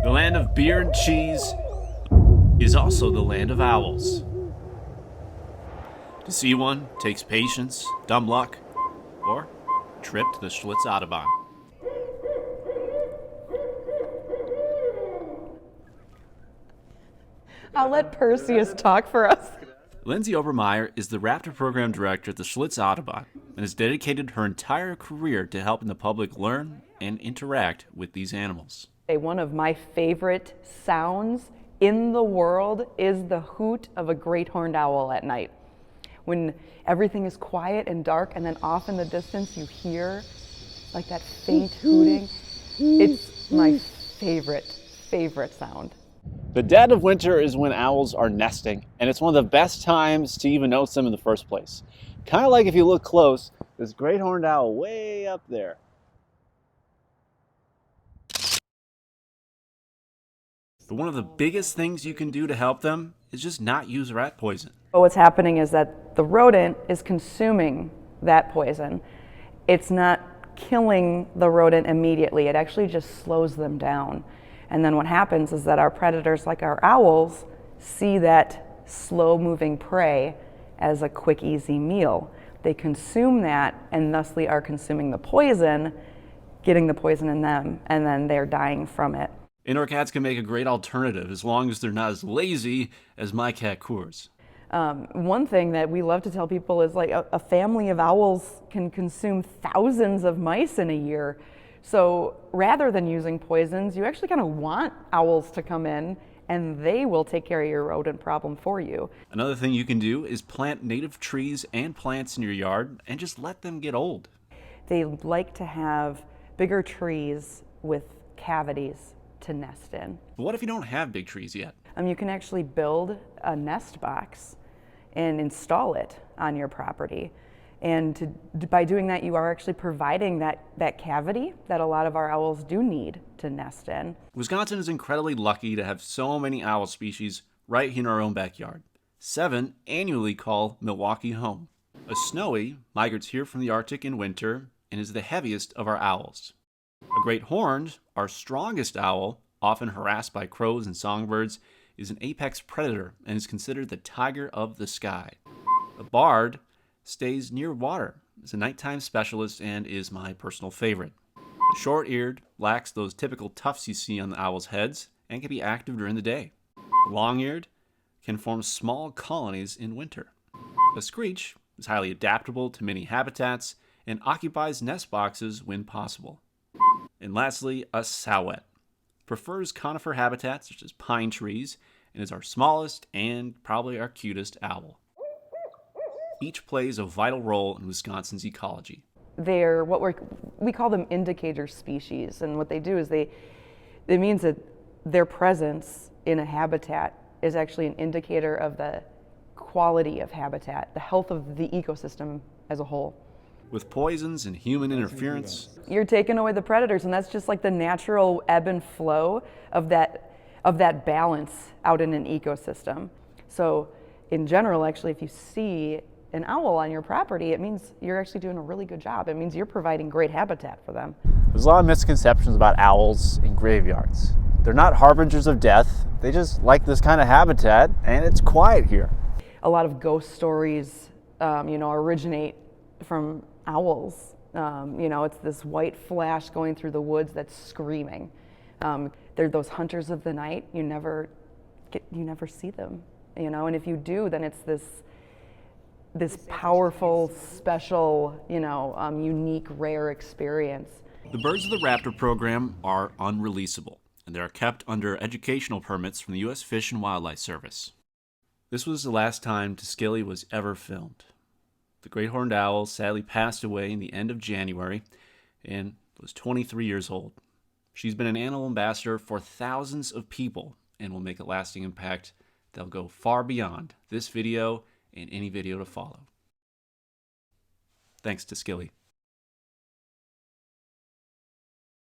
The land of beer and cheese is also the land of owls. To see one takes patience, dumb luck, or a trip to the Schlitz Autobahn. I'll let Perseus talk for us. Lindsay Obermeyer is the Raptor Program Director at the Schlitz Autobahn and has dedicated her entire career to helping the public learn and interact with these animals. One of my favorite sounds in the world is the hoot of a great horned owl at night. When everything is quiet and dark, and then off in the distance you hear like that faint hooting. It's my favorite sound. The dead of winter is when owls are nesting, and it's one of the best times to even notice them in the first place. Kind of like if you look close, this great horned owl way up there. But one of the biggest things you can do to help them is just not use rat poison. But what's happening is that the rodent is consuming that poison. It's not killing the rodent immediately. It actually just slows them down. And then what happens is that our predators, like our owls, see that slow-moving prey as a quick, easy meal. They consume that and thusly are consuming the poison, getting the poison in them, and then they're dying from it. Indoor cats can make a great alternative as long as they're not as lazy as my cat Coors. One thing that we love to tell people is like a family of owls can consume thousands of mice in a year. So rather than using poisons, you actually kind of want owls to come in and they will take care of your rodent problem for you. Another thing you can do is plant native trees and plants in your yard and just let them get old. They like to have bigger trees with cavities to nest in. But what if you don't have big trees yet? You can actually build a nest box and install it on your property. And by doing that, you are actually providing that cavity that a lot of our owls do need to nest in. Wisconsin is incredibly lucky to have so many owl species right here in our own backyard. 7 annually call Milwaukee home. A snowy migrates here from the Arctic in winter and is the heaviest of our owls. A great horned, our strongest owl, often harassed by crows and songbirds, is an apex predator and is considered the tiger of the sky. A barred stays near water, is a nighttime specialist, and is my personal favorite. The short-eared lacks those typical tufts you see on the owls' heads and can be active during the day. The long-eared can form small colonies in winter. A screech is highly adaptable to many habitats and occupies nest boxes when possible. And lastly, a sowet prefers conifer habitats such as pine trees and is our smallest and probably our cutest owl. Each plays a vital role in Wisconsin's ecology. They're we call them indicator species, and what they do is it means that their presence in a habitat is actually an indicator of the quality of habitat, the health of the ecosystem as a whole. With poisons and human interference, you're taking away the predators, and that's just like the natural ebb and flow of that balance out in an ecosystem. So in general, actually, if you see an owl on your property, it means you're actually doing a really good job. It means you're providing great habitat for them. There's a lot of misconceptions about owls in graveyards. They're not harbingers of death. They just like this kind of habitat, and it's quiet here. A lot of ghost stories, originate from owls. It's this white flash going through the woods that's screaming. They're those hunters of the night. You never see them, and if you do, then it's this powerful, special, unique, rare experience. The birds of the Raptor program are unreleasable, and they are kept under educational permits from the U.S. Fish and Wildlife Service. This was the last time Tuskegee was ever filmed. The great horned owl sadly passed away in the end of January and was 23 years old. She's been an animal ambassador for thousands of people and will make a lasting impact that'll go far beyond this video and any video to follow. Thanks, Tuskegee.